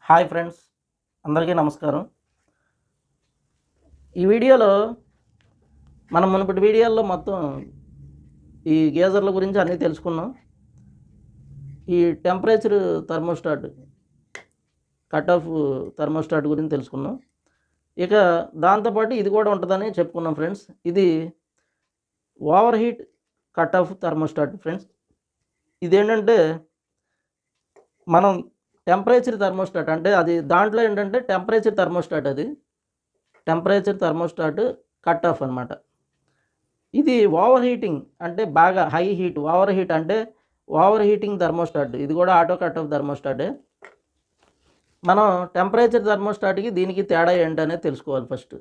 Hi friends, అందరికీ నమస్కారం. ఈ వీడియోలో మనం మునుపటి వీడియోల్లో మొత్తం ఈ గీజర్ల గురించి అన్నీ తెలుసుకున్నాం. ఈ temperature thermostat, cut off thermostat గురించి తెలుసుకున్నాం. ఇక దాంతోపాటు ఇది కూడా ఉంటుందని చెప్పుకున్నాం ఫ్రెండ్స్. ఇది over heat cut off thermostat friends. ఇదేంటంటే మనం టెంపరేచర్ థర్మోస్టాట్ అంటే అది దాంట్లో ఏంటంటే టెంపరేచర్ థర్మోస్టాట్, అది టెంపరేచర్ థర్మోస్టాట్ కట్ ఆఫ్ అనమాట. ఇది ఓవర్ హీటింగ్ అంటే బాగా హై హీట్, ఓవర్ హీట్ అంటే ఓవర్ హీటింగ్ థర్మోస్టాట్. ఇది కూడా ఆటో కట్ ఆఫ్ థర్మోస్టాటే. మనం టెంపరేచర్ థర్మోస్టాట్కి దీనికి తేడా ఏంటనేది తెలుసుకోవాలి ఫస్ట్.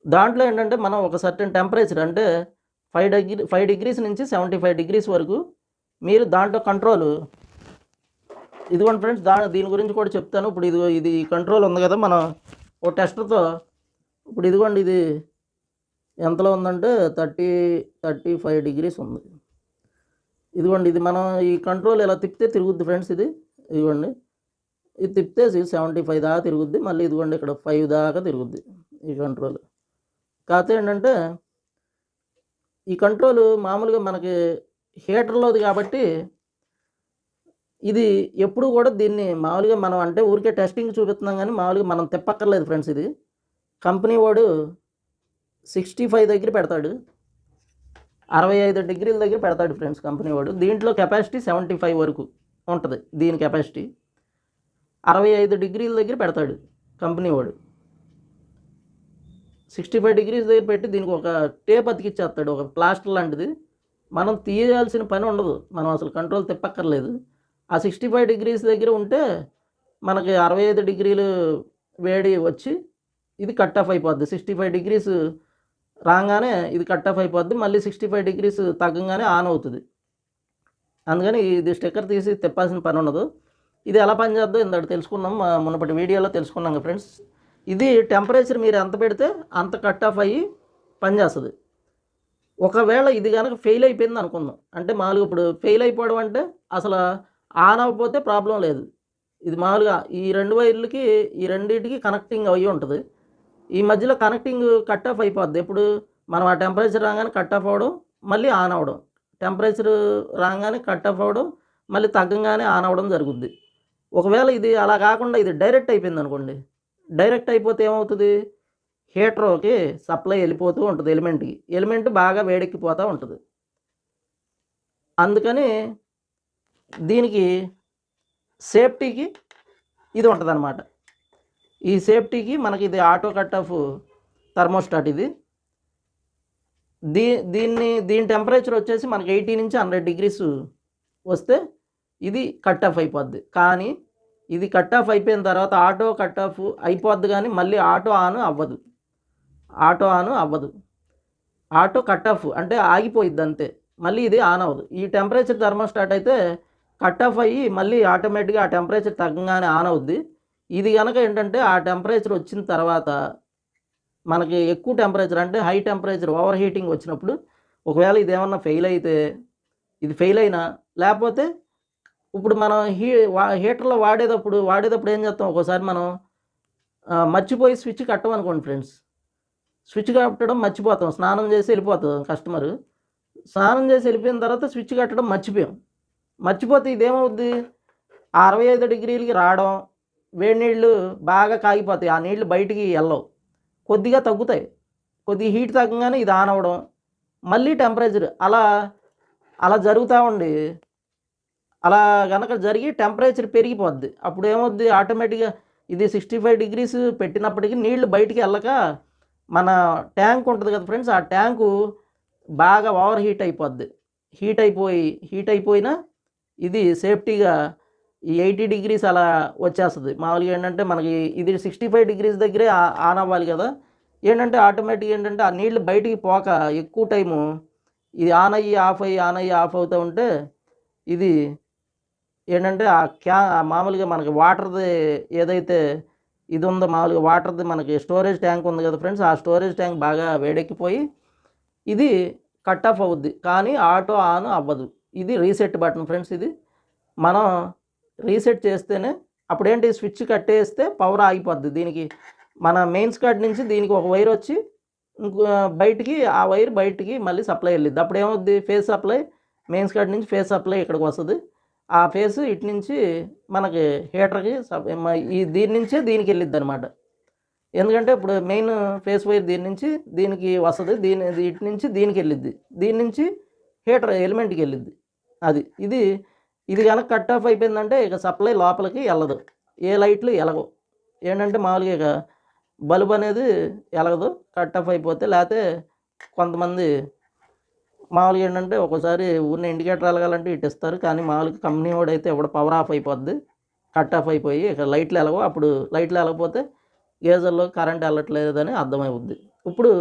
దాంట్లో ఏంటంటే మనం ఒక సర్టెన్ టెంపరేచర్ అంటే 5 డిగ్రీస్ నుంచి 75 డిగ్రీస్ వరకు మీరు దాంట్లో కంట్రోల్, ఇదిగోండి ఫ్రెండ్స్, దీని గురించి కూడా చెప్తాను. ఇప్పుడు ఇది కంట్రోల్ ఉంది కదా, మనం ఓ టెస్టర్తో ఇప్పుడు ఇదిగోండి, ఇది ఎంతలో ఉందంటే 35 డిగ్రీస్ ఉంది. ఇదిగోండి, ఇది మనం ఈ కంట్రోల్ ఇలా తిప్పితే తిరుగుద్ది ఫ్రెండ్స్. ఇదిగోండి, ఇది తిప్పితే 75 దాకా తిరుగుద్ది. మళ్ళీ ఇదిగోండి ఇక్కడ 5 దాకా తిరుగుద్ది ఈ కంట్రోల్. కాకపోతే ఏంటంటే ఈ కంట్రోల్ మామూలుగా మనకి హీటర్లోది కాబట్టి ఇది ఎప్పుడు కూడా దీన్ని మామూలుగా మనం అంటే ఊరికే టెస్టింగ్ చూపిస్తున్నాం, కానీ మామూలుగా మనం తిప్పక్కర్లేదు ఫ్రెండ్స్. ఇది కంపెనీ వాడు 65 దగ్గర పెడతాడు, 65 డిగ్రీల దగ్గర పెడతాడు ఫ్రెండ్స్ కంపెనీ వాడు. దీంట్లో కెపాసిటీ 75 వరకు ఉంటుంది. దీని కెపాసిటీ 65 డిగ్రీల దగ్గర పెడతాడు కంపెనీ వాడు. 65 డిగ్రీస్ దగ్గర పెట్టి దీనికి ఒక టేప్ అతికిచ్చేస్తాడు, ఒక ప్లాస్టర్ లాంటిది. మనం తీయాల్సిన పని ఉండదు, మనం అసలు కంట్రోల్ తిప్పక్కర్లేదు. ఆ 65 డిగ్రీస్ దగ్గర ఉంటే మనకి 65 డిగ్రీలు వేడి వచ్చి ఇది కట్ ఆఫ్ అయిపోద్ది. 65 డిగ్రీస్ రాగానే ఇది కట్ ఆఫ్ అయిపోద్ది. మళ్ళీ 65 డిగ్రీస్ తగ్గగానే ఆన్ అవుతుంది. అందుకని ఇది స్టిక్కర్ తీసి తిప్పాల్సిన పని ఉండదు. ఇది ఎలా పనిచేద్దో ఇందాక తెలుసుకున్నాం, మునుపటి వీడియోలో తెలుసుకున్నాం ఫ్రెండ్స్. ఇది టెంపరేచర్ మీరు ఎంత పెడితే అంత కట్ ఆఫ్ అయ్యి పనిచేస్తుంది. ఒకవేళ ఇది కనుక ఫెయిల్ అయిపోయింది అనుకుందాం, అంటే మామూలుగా ఇప్పుడు ఫెయిల్ అయిపోవడం అంటే అసలు ఆన్ అవ్వకపోతే ప్రాబ్లం లేదు. ఇది మామూలుగా ఈ 2 వైర్లకి, ఈ రెండింటికి కనెక్టింగ్ అయ్యి ఉంటుంది. ఈ మధ్యలో కనెక్టింగ్ కట్ ఆఫ్ అయిపోద్ది. ఇప్పుడు మనం ఆ టెంపరేచర్ రాగానే కట్ ఆఫ్ అవ్వడం, మళ్ళీ ఆన్ అవ్వడం, టెంపరేచర్ రాగానే కట్ ఆఫ్ అవ్వడం, మళ్ళీ తగ్గంగానే ఆన్ అవ్వడం జరుగుద్ది. ఒకవేళ ఇది అలా కాకుండా ఇది డైరెక్ట్ అయిపోయింది అనుకోండి, డైరెక్ట్ అయిపోతే ఏమవుతుంది, హీటర్కి సప్లై వెళ్ళిపోతూ ఉంటుంది, ఎలిమెంట్ బాగా వేడెక్కిపోతూ ఉంటుంది. అందుకని దీనికి సేఫ్టీకి ఇది ఉంటుంది అన్నమాట. ఈ సేఫ్టీకి మనకి ఇది ఆటో కట్ ఆఫ్ థర్మోస్టాట్. ఇది దీని టెంపరేచర్ వచ్చేసి మనకి 80 నుంచి 100 డిగ్రీస్ వస్తే ఇది కట్ ఆఫ్ అయిపోద్ది. కానీ ఇది కట్ ఆఫ్ అయిపోయిన తర్వాత ఆటో కట్ ఆఫ్ అయిపోద్ది, కానీ మళ్ళీ ఆటో ఆన్ అవ్వదు. ఆటో కట్ ఆఫ్ అంటే ఆగిపోయిద్ది అంతే, మళ్ళీ ఇది ఆన్ అవ్వదు. ఈ టెంపరేచర్ థర్మోస్టాట్ అయితే కట్ ఆఫ్ అయ్యి మళ్ళీ ఆటోమేటిక్గా ఆ టెంపరేచర్ తగ్గగానే ఆన్ అవుద్ది. ఇది కనుక ఏంటంటే ఆ టెంపరేచర్ వచ్చిన తర్వాత మనకి ఎక్కువ టెంపరేచర్ అంటే హై టెంపరేచర్ ఓవర్ హీటింగ్ వచ్చినప్పుడు ఒకవేళ ఇది ఏమన్నా ఫెయిల్ అయితే, ఇది ఫెయిల్ అయినా లేకపోతే ఇప్పుడు మనం హీటర్లో వాడేటప్పుడు ఏం చేస్తాం, ఒక్కోసారి మనం మర్చిపోయి స్విచ్ కట్టమనుకోండి ఫ్రెండ్స్. స్విచ్ కట్టడం మర్చిపోతాం, స్నానం చేసి వెళ్ళిపోతాం కస్టమరు. స్నానం చేసి వెళ్ళిపోయిన తర్వాత స్విచ్ కట్టడం మర్చిపోతే ఇదేమవుద్ది, 65 డిగ్రీలకి రావడం, వేడి నీళ్ళు బాగా కాగిపోతాయి, ఆ నీళ్ళు బయటికి వెళ్ళవు, కొద్దిగా తగ్గుతాయి. కొద్దిగా హీట్ తగ్గగానే ఇది ఆన్ అవ్వడం, మళ్ళీ టెంపరేచర్ అలా జరుగుతూ ఉండి, అలా కనుక జరిగి టెంపరేచర్ పెరిగిపోద్ది. అప్పుడు ఏమవుద్ది, ఆటోమేటిక్గా ఇది 65 డిగ్రీస్ పెట్టినప్పటికీ నీళ్లు బయటికి వెళ్ళక మన ట్యాంక్ ఉంటుంది కదా ఫ్రెండ్స్, ఆ ట్యాంకు బాగా ఓవర్ హీట్ అయిపోద్ది. హీట్ అయిపోయినా ఇది సేఫ్టీగా ఈ 80 డిగ్రీస్ అలా వచ్చేస్తుంది. మామూలుగా ఏంటంటే మనకి ఇది 65 డిగ్రీస్ దగ్గరే ఆన్ అవ్వాలి కదా. ఏంటంటే ఆటోమేటిక్ ఏంటంటే ఆ నీళ్లు బయటికి పోక ఎక్కువ టైము ఇది ఆన్ అయ్యి ఆఫ్ అవుతూ ఉంటే ఇది ఏంటంటే మామూలుగా మనకి వాటర్ది ఏదైతే ఇది ఉందో, మామూలుగా వాటర్ది మనకి స్టోరేజ్ ట్యాంక్ ఉంది కదా ఫ్రెండ్స్, ఆ స్టోరేజ్ ట్యాంక్ బాగా వేడెక్కిపోయి ఇది కట్ ఆఫ్ అవుద్ది, కానీ ఆటో ఆన్ అవ్వదు. ఇది రీసెట్ బటన్ ఫ్రెండ్స్. ఇది మనం రీసెట్ చేస్తేనే అప్పుడేంటి స్విచ్ కట్టేస్తే పవర్ ఆగిపోద్ది. దీనికి మన మెయిన్స్ కార్డ్ నుంచి దీనికి ఒక వైర్ వచ్చి ఇంకో బయటికి ఆ వైర్ బయటికి మళ్ళీ సప్లై వెళ్ళిద్ది. అప్పుడు ఏమవుద్ది, ఫేస్ సప్లై మెయిన్స్ కార్డ్ నుంచి ఫేస్ సప్లై ఇక్కడికి వస్తుంది. ఆ ఫేస్ ఇటు నుంచి మనకి హీటర్కి ఈ దీని నుంచే దీనికి వెళ్ళిద్ది అనమాట. ఎందుకంటే ఇప్పుడు మెయిన్ ఫేస్ వైర్ దీని నుంచి దీనికి వస్తుంది, ఇటు నుంచి దీనికి వెళ్ళిద్ది, దీని నుంచి హీటర్ ఎలిమెంట్కి వెళ్ళిద్ది. అది ఇది కనుక కట్ ఆఫ్ అయిపోయిందంటే ఇక సప్లై లోపలికి వెళ్ళదు, ఏ లైట్లు వెలగవు. ఏంటంటే మామూలుగా ఇక బల్బ్ అనేది వెలగదు కట్ ఆఫ్ అయిపోతే. లేకపోతే కొంతమంది మామూలుగా ఏంటంటే ఒక్కోసారి ఊరిని ఇండికేటర్ వెలగాలంటే ఇటు ఇస్తారు, కానీ మామూలుగా కంపెనీ వాడు అయితే ఇప్పుడు పవర్ ఆఫ్ అయిపోద్ది, కట్ ఆఫ్ అయిపోయి ఇక లైట్లు వెలగవు. అప్పుడు లైట్లు వెలగపోతే గేజర్లో కరెంట్ వెళ్ళట్లేదని అర్థమవుద్ది. ఇప్పుడు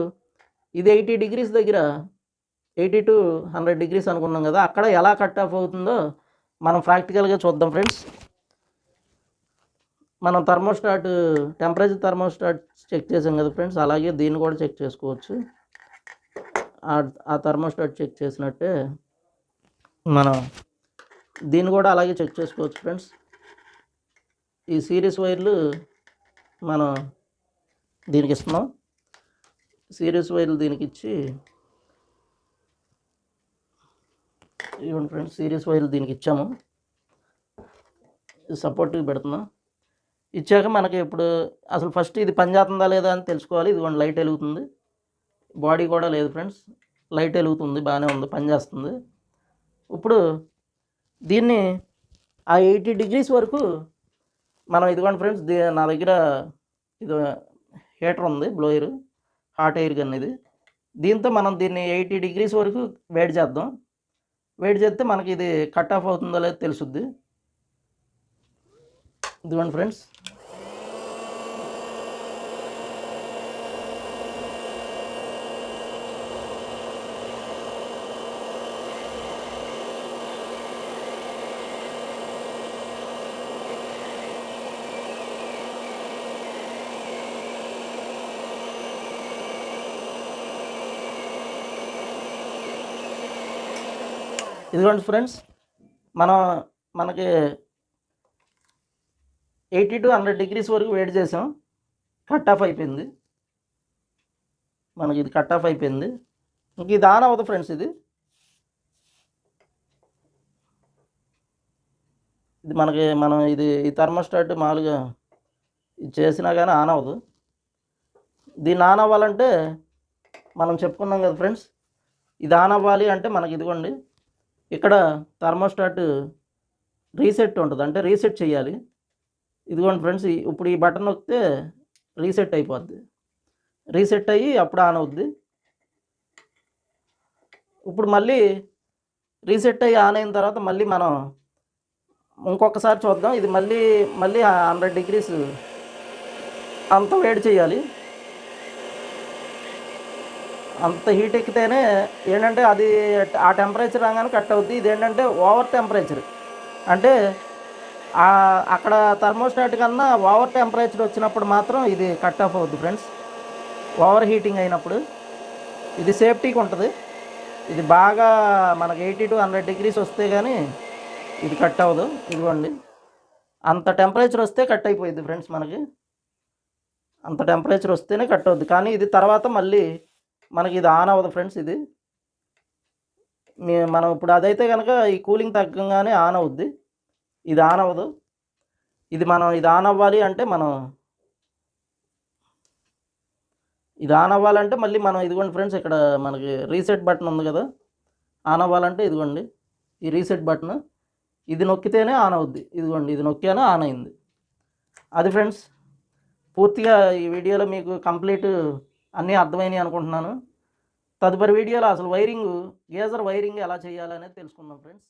ఇది 80 degrees దగ్గర 80 to 100 degrees అనుకున్నాం కదా, అక్కడ ఎలా కట్ ఆఫ్ అవుతుందో మనం ప్రాక్టికల్గా చూద్దాం ఫ్రెండ్స్. మనం టెంపరేచర్ థర్మోస్టాట్ చెక్ చేసాం కదా ఫ్రెండ్స్, అలాగే దీన్ని కూడా చెక్ చేసుకోవచ్చు. ఆ థర్మోస్టాట్ చెక్ చేసినట్టే మనం దీన్ని కూడా అలాగే చెక్ చేసుకోవచ్చు ఫ్రెండ్స్. ఈ సిరీస్ వైర్లు మనం దీనికి ఇస్తున్నాం, సిరీస్ వైర్లు దీనికి ఇచ్చి ఇవ్వండి ఫ్రెండ్స్. సిరీస్ వైర్లు దీనికి ఇచ్చాము, సపోర్ట్కి పెడుతున్నాం. ఇచ్చాక మనకి ఇప్పుడు అసలు ఫస్ట్ ఇది పనిచేస్తుందా లేదా అని తెలుసుకోవాలి. ఇదిగోండి లైట్ వెలుగుతుంది, బాడీ కూడా లేదు ఫ్రెండ్స్, లైట్ వెలుగుతుంది, బాగానే ఉంది, పనిచేస్తుంది. ఇప్పుడు దీన్ని ఆ 80 degrees వరకు మనం ఇదిగోండి ఫ్రెండ్స్, నా దగ్గర ఇది హీటర్ ఉంది, బ్లోయర్, హాట్ ఎయిర్ గన్ ఇది. దీంతో మనం దీన్ని 80 degrees వరకు వేడి చేద్దాం. వేడి చేస్తే మనకి ఇది కట్ ఆఫ్ అవుతుందో లేదో తెలుసుద్ది. ఇదిగోండి ఫ్రెండ్స్, ఇదిగోండి ఫ్రెండ్స్, మనకి 80 to 100 degrees వరకు వేడి చేసాం, కట్ ఆఫ్ అయిపోయింది. మనకి ఇది కట్ ఆఫ్ అయిపోయింది. ఇంక ఇది ఆన్ అవ్వదు ఫ్రెండ్స్. ఇది మనం ఈ థర్మోస్టాట్ మామూలుగా ఇది చేసినా కానీ ఆన్ అవ్వదు. దీన్ని ఆన్ అవ్వాలంటే మనం చెప్పుకున్నాం కదా ఫ్రెండ్స్, ఇది ఆన్ అవ్వాలి అంటే మనకి ఇదిగోండి ఇక్కడ థర్మోస్టాట్ రీసెట్ ఉంటుంది, అంటే రీసెట్ చేయాలి. ఇదిగోండి ఫ్రెండ్స్, ఇప్పుడు ఈ బటన్ నొక్కితే రీసెట్ అయిపోద్ది, రీసెట్ అయ్యి అప్పుడు ఆన్ అవుద్ది. ఇప్పుడు మళ్ళీ రీసెట్ అయ్యి ఆన్ అయిన తర్వాత మళ్ళీ మనం ఇంకొకసారి చూద్దాం. ఇది మళ్ళీ 100 degrees అంత వేడి చేయాలి. అంత హీట్ ఎక్కితేనే ఏంటంటే అది ఆ టెంపరేచర్ రాగానే కట్ అవుద్ది. ఇది ఏంటంటే ఓవర్ టెంపరేచర్, అంటే అక్కడ థర్మోస్టాట్ కన్నా ఓవర్ టెంపరేచర్ వచ్చినప్పుడు మాత్రం ఇది కట్ ఆఫ్ అవుద్ది ఫ్రెండ్స్. ఓవర్ హీటింగ్ అయినప్పుడు ఇది సేఫ్టీకి ఉంటుంది. ఇది బాగా మనకి 80 to 100 degrees వస్తే కానీ ఇది కట్ అవ్వదు. ఇదిగోండి, అంత టెంపరేచర్ వస్తే కట్ అయిపోయింది ఫ్రెండ్స్. మనకి అంత టెంపరేచర్ వస్తేనే కట్ అవుద్ది, కానీ ఇది తర్వాత మళ్ళీ మనకి ఇది ఆన్ అవ్వదు ఫ్రెండ్స్. మనం ఇప్పుడు అదైతే కనుక ఈ కూలింగ్ తగ్గగానే ఆన్ అవుద్ది, ఇది ఆన్ అవ్వదు. ఇది ఆన్ అవ్వాలి అంటే ఇది ఆన్ అవ్వాలంటే మళ్ళీ మనం ఇదిగోండి ఫ్రెండ్స్, ఇక్కడ మనకి రీసెట్ బటన్ ఉంది కదా, ఆన్ అవ్వాలంటే ఇదిగోండి ఈ రీసెట్ బటన్, ఇది నొక్కితేనే ఆన్ అవుద్ది. ఇదిగోండి, ఇది నొక్కానే ఆన్ అయింది. అది ఫ్రెండ్స్, పూర్తిగా ఈ వీడియోలో మీకు కంప్లీట్ అన్నీ అర్థమైనాయి అనుకుంటున్నాను. తదుపరి వీడియోలో అసలు గేజర్ వైరింగ్ ఎలా చేయాలనేది తెలుసుకుందాం ఫ్రెండ్స్.